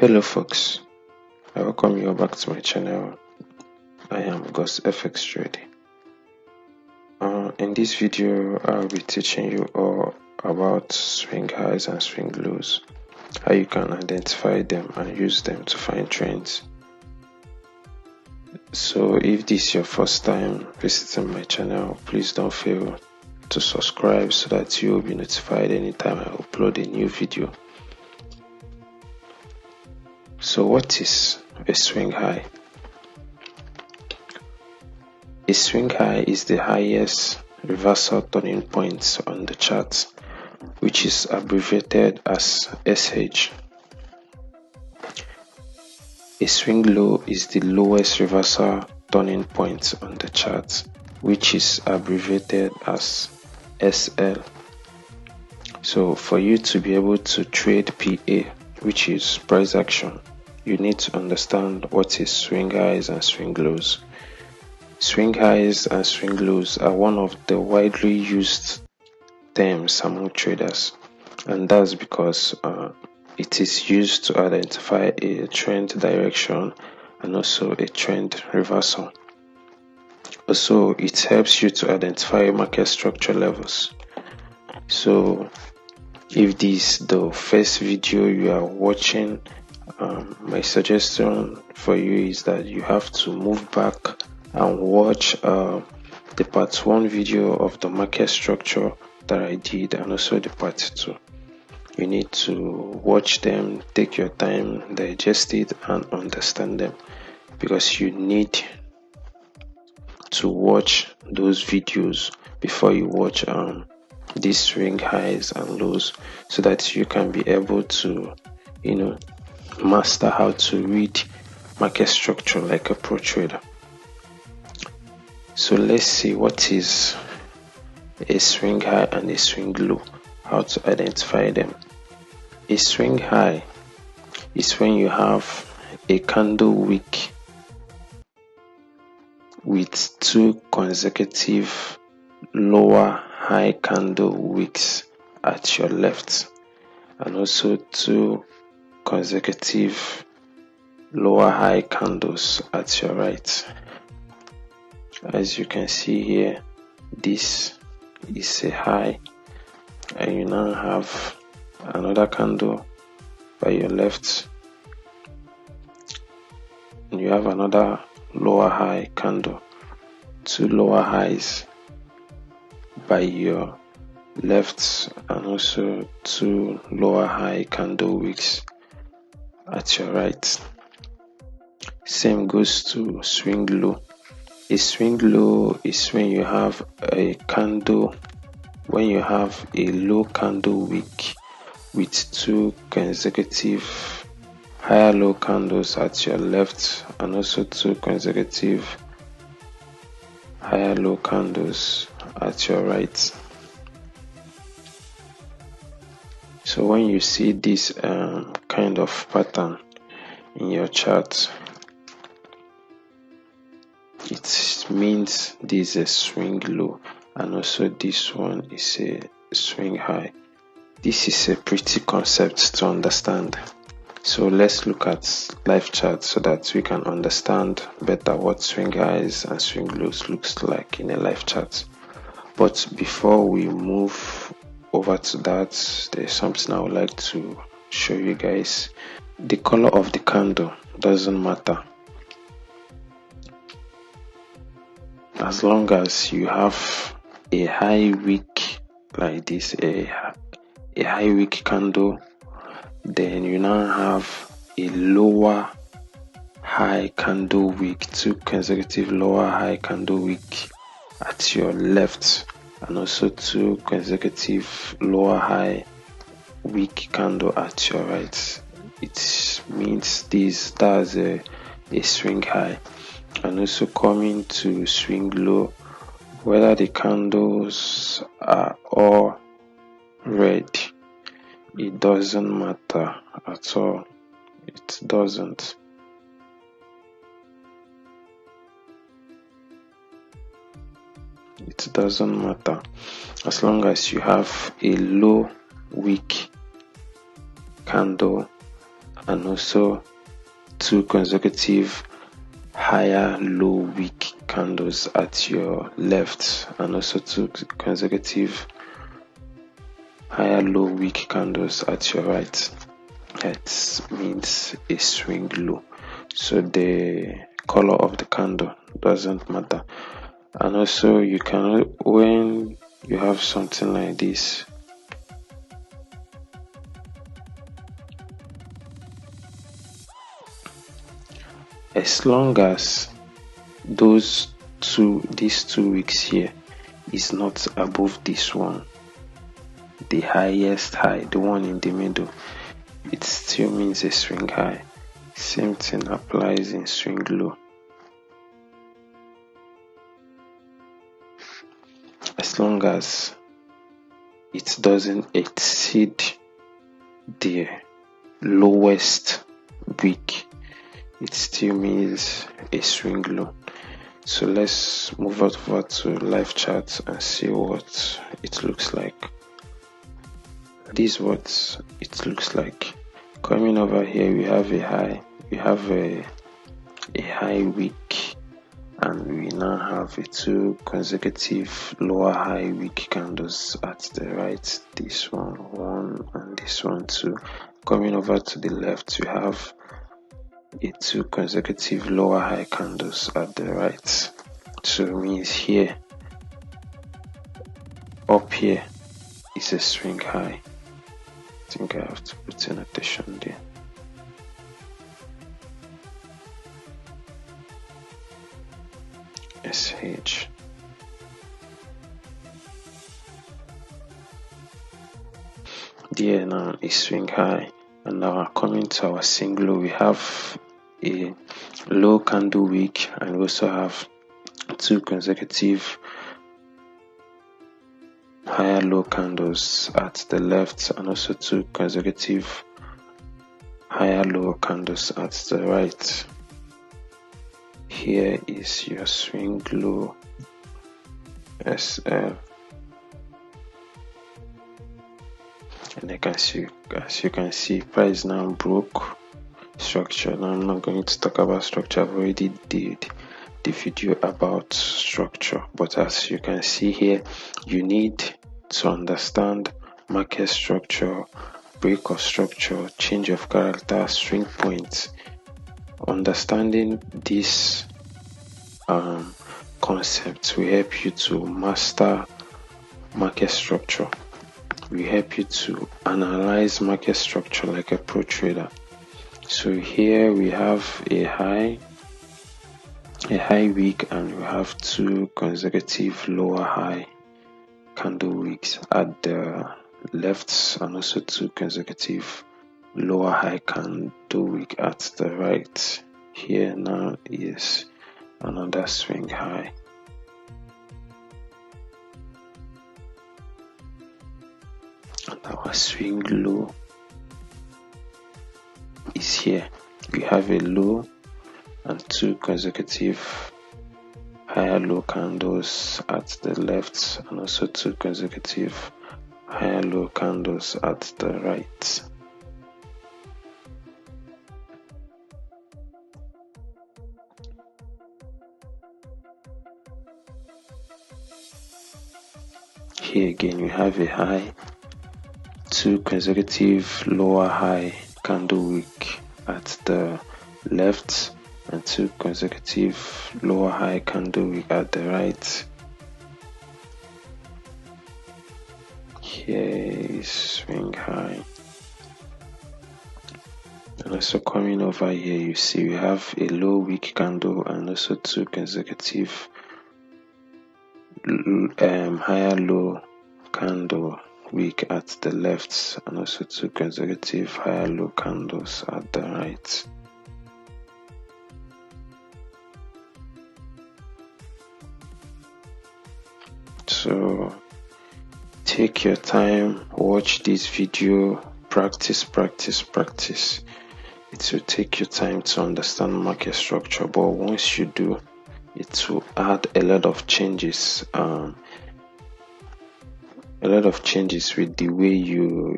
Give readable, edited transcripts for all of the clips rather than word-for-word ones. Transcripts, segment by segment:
Hello folks, I welcome you back to my channel. I am GODSFX TRADE. In this video, I'll be teaching you all about swing highs and swing lows, how you can identify them and use them to find trends. So if this is your first time visiting my channel, please don't fail to subscribe so that you will be notified anytime I upload a new video. So what is a swing high? A swing high is the highest reversal turning point on the chart, which is abbreviated as SH. A swing low is the lowest reversal turning point on the chart, which is abbreviated as SL. So for you to be able to trade PA, which is price action, you need to understand what is swing highs and swing lows. Swing highs and swing lows are one of the widely used terms among traders, and that's because it is used to identify a trend direction and also a trend reversal. Also, it helps you to identify market structure levels. So if this is the first video you are watching, my suggestion for you is that you have to move back and watch the part 1 video of the market structure that I did, and also the part 2. You need to watch them, take your time, digest it and understand them, because you need to watch those videos before you watch these swing highs and lows, so that you can be able to master how to read market structure like a pro trader. So let's see what is a swing high and a swing low, how to identify them. A swing high is when you have a candle wick with 2 consecutive lower high candle wicks at your left, and also 2 consecutive lower high candles at your right. As you can see here, this is a high, and you now have another candle by your left, and you have another lower high candle, 2 lower highs by your left, and also 2 lower high candle wicks at your right. Same goes to swing low. A swing low is when you have a candle, when you have a low candle wick with 2 consecutive higher low candles at your left, and also 2 consecutive higher low candles at your right. So when you see this kind of pattern in your chart, it means this is a swing low, and also this one is a swing high. This is a pretty concept to understand. So let's look at live chart so that we can understand better what swing highs and swing lows looks like in a live chart. But before we move over to that, there's something I would like to show you guys. The color of the candle doesn't matter, as long as you have a high wick like this, a high wick candle, then you now have a lower high candle wick, 2 consecutive lower high candle wick at your left, and also 2 consecutive lower high wick candle at your right. It means that's a swing high. And also coming to swing low, whether the candles are all red, it doesn't matter at all. It doesn't. It doesn't matter, as long as you have a low wick candle and also 2 consecutive higher low weak candles at your left, and also 2 consecutive higher low weak candles at your right. That means a swing low. So the color of the candle doesn't matter. And also you can, when you have something like this, as long as these 2 weeks here is not above this one, the highest high, the one in the middle, it still means a swing high. Same thing applies in swing low. As long as it doesn't exceed the lowest week, it still means a swing low. So let's move over to live chart and see what it looks like. This is what it looks like. Coming over here, we have a high, we have a high week, and we now have a 2 consecutive lower high week candles at the right. This one, and this one too. Coming over to the left, we have a 2 consecutive lower high candles at the right. So it means here, up here is a swing high. I think I have to put an notation there. SH. There now is swing high, and now coming to our single, we have a low candle wick, and we also have 2 consecutive higher low candles at the left, and also 2 consecutive higher low candles at the right. Here is your swing low SL, and as you can see, price now broke structure. Now I'm not going to talk about structure. I've already did the video about structure, but as you can see here, you need to understand market structure, break of structure, change of character, swing points. Understanding this concept will help you to master market structure. Will help you to analyze market structure like a pro trader. So here we have a high wick, and we have 2 consecutive lower high candle wicks at the left, and also 2 consecutive lower high candle wick at the right. Here now is another swing high. And our swing low is here. We have a low and 2 consecutive higher low candles at the left, and also 2 consecutive higher low candles at the right. Here again we have a high, 2 consecutive lower high candle wick at the left, and 2 consecutive lower high candle wick at the right. Here is swing high, and also coming over here, you see we have a low wick candle, and also 2 consecutive higher low candle wick at the left, and also 2 consecutive higher low candles at the right. So take your time, watch this video, practice. It will take you time to understand market structure, but once you do, it will add a lot of changes with the way you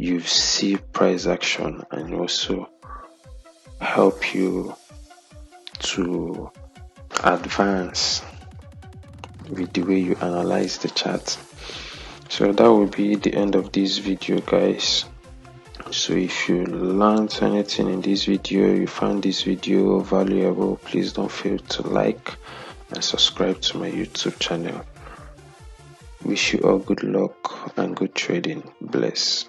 you see price action and also help you to advance with the way you analyze the chart. So that will be the end of this video, guys. So if you learned anything in this video, you found this video valuable, please don't fail to like and subscribe to my YouTube channel. Wish you all good luck and good trading. Bless.